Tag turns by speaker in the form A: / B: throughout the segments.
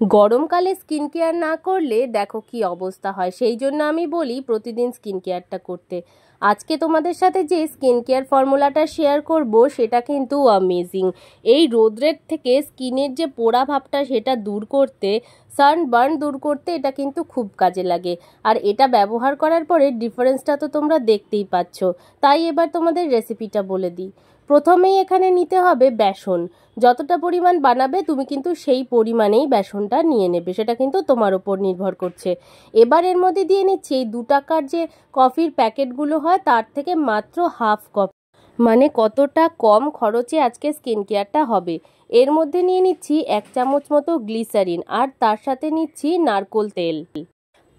A: গরমকালে skin care না করলে দেখো কি অবস্থা হয়। সেই জন্য আমি বলি প্রতিদিন স্কিন কেয়ারটা করতে। আজকে তোমাদের সাথে যে স্কিন কেয়ার ফর্মুলাটা শেয়ার করব সেটা কিন্তু অ্যামেজিং। এই রোদ্রের থেকে স্কিনের যে পোড়া ভাবটা সেটা দূর করতে, সানবার্ন দূর করতে এটা কিন্তু খুব কাজে লাগে। আর এটা ব্যবহার করার পরে ডিফারেন্সটা তো তোমরা দেখতেই পাচ্ছ। তাই এবার তোমাদের রেসিপিটা বলে দিই। প্রথমেই এখানে নিতে হবে বেসন। যতটা পরিমাণ বানাবে তুমি কিন্তু সেই পরিমাণেই বেসনটা নিয়ে নেবে, সেটা কিন্তু তোমার ওপর নির্ভর করছে। এবার এর মধ্যে দিয়ে নিচ্ছি এই 2 টাকার যে কফির প্যাকেটগুলো হয় তার থেকে মাত্র হাফ কপ, মানে কতটা কম খরচে আজকে স্কিন কেয়ারটা হবে। এর মধ্যে নিয়ে নিচ্ছি 1 চামচ মতো গ্লিসারিন, আর তার সাথে নিচ্ছি নারকোল তেল।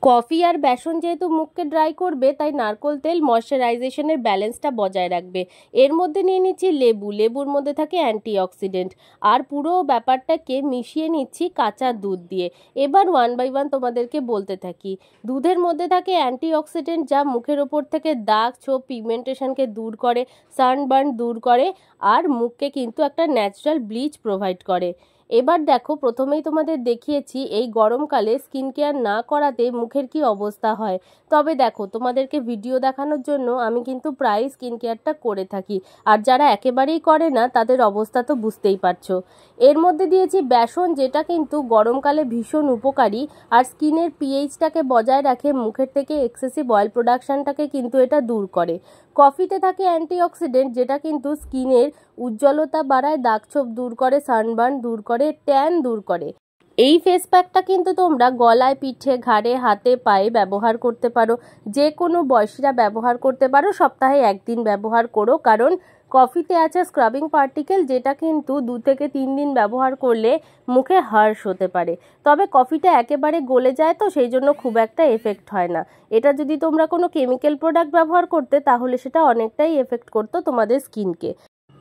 A: কফি আর বেসন যেহেতু মুখকে ড্রাই করবে তাই নারকোল তেল ময়শ্চারাইজেশনের ব্যালেন্সটা বজায় রাখবে। এর মধ্যে নিয়ে নিচ্ছি লেবু, লেবুর মধ্যে থাকে অ্যান্টিঅক্সিডেন্ট। আর পুরো ব্যাপারটাকে মিশিয়ে নিচ্ছি কাঁচা দুধ দিয়ে। এবার 1 বাই 1 তোমাদেরকে বলতে থাকি। দুধের মধ্যে থাকে অ্যান্টিঅক্সিডেন্ট যা মুখের ওপর থেকে দাগ, ছোপ, পিগমেন্টেশনকে দূর করে, সানবার্ন দূর করে, আর মুখকে কিন্তু একটা ন্যাচারাল ব্লিচ প্রোভাইড করে। এবার দেখো, প্রথমেই তোমাদের দেখিয়েছি এই গরমকালে স্কিন কেয়ার না করাতে মুখের কি অবস্থা হয়। তবে দেখো, তোমাদেরকে ভিডিও দেখানোর জন্য আমি কিন্তু প্রায় স্কিন কেয়ারটা করে থাকি, আর যারা একেবারেই করে না তাদের অবস্থা তো বুঝতেই পারছো। এর মধ্যে দিয়েছি বেসন, যেটা কিন্তু গরমকালে ভীষণ উপকারী আর স্কিনের পিএইচটাকে বজায় রাখে, মুখের থেকে এক্সেসিভ অয়েল প্রোডাকশনটাকে কিন্তু এটা দূর করে। কফিতে থাকে অ্যান্টিঅক্সিডেন্ট, যেটা কিন্তু স্কিনের উজ্জ্বলতা বাড়ায়, দাগছোপ দূর করে, সানবার্ন দূর করে, ট্যান দূর করে। এই ফেস প্যাকটা কিন্তু তোমরা গলায়, পিঠে, ঘাড়ে, হাতে, পায়ে ব্যবহার করতে পারো। যে কোনো বয়সীরা ব্যবহার করতে পারো। সপ্তাহে 1 দিন ব্যবহার করো, কারণ কফিতে আছে স্ক্রাবিং পার্টিকেল, যেটা কিন্তু 2 থেকে 3 দিন ব্যবহার করলে মুখে হার্শ হতে পারে। তবে কফিটা একেবারে গলে যায় তো সেই জন্য খুব একটা এফেক্ট হয় না। এটা যদি তোমরা কোনো কেমিক্যাল প্রোডাক্ট ব্যবহার করতে তাহলে সেটা অনেকটাই এফেক্ট করতো তোমাদের স্কিনকে।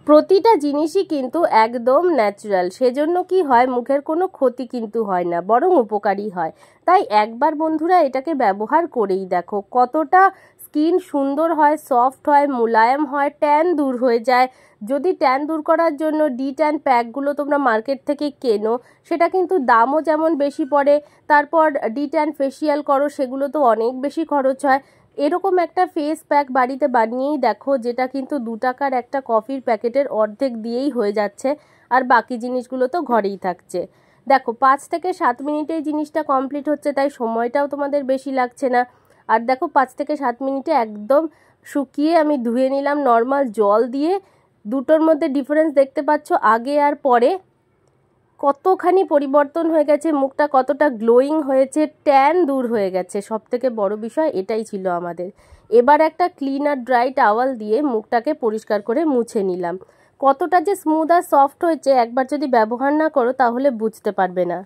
A: প্রতিটা জিনিসই কিন্তু একদম ন্যাচারাল, সেজন্য কি হয়, মুখের কোনো ক্ষতি কিন্তু হয় না, বরং উপকারী হয়। তাই একবার বন্ধুরা এটাকে ব্যবহার করেই দেখো কতটা স্কিন সুন্দর হয়, সফট হয়, মোলায়েম হয়, ট্যান দূর হয়ে যায়। যদি ট্যান দূর করার জন্য ডি ট্যান প্যাকগুলো তোমরা মার্কেট থেকে কেনো, সেটা কিন্তু দামও যেমন বেশি পড়ে, তারপর ডি ট্যান ফেসিয়াল করো, সেগুলো তো অনেক বেশি খরচ হয়। এরকম একটা ফেস প্যাক বাড়িতে বানিয়েই দেখো, যেটা কিন্তু 2 টাকার একটা কফির প্যাকেটের অর্ধেক দিয়েই হয়ে যাচ্ছে, আর বাকি জিনিসগুলো তো ঘরেই থাকছে। দেখো 5 থেকে 7 মিনিটেই জিনিসটা কমপ্লিট হচ্ছে, তাই সময়টাও তোমাদের বেশি লাগছে না। আর দেখো 5 থেকে 7 মিনিটে একদম শুকিয়ে আমি ধুয়ে নিলাম নর্মাল জল দিয়ে। দুটোর মধ্যে ডিফারেন্স দেখতে পাচ্ছ, আগে আর পরে কতখানি পরিবর্তন হয়ে গেছে, মুখটা কতটা গ্লোয়িং হয়েছে, ট্যান দূর হয়ে গেছে। সব থেকে বড় বিষয় এটাই ছিল আমাদের। এবার একটা ক্লিন আর ড্রাই টাওয়াল দিয়ে মুখটাকে পরিষ্কার করে মুছে নিলাম। কতটা যে স্মুথ আর সফট হয়েছে, একবার যদি ব্যবহার না করো তাহলে বুঝতে পারবে না।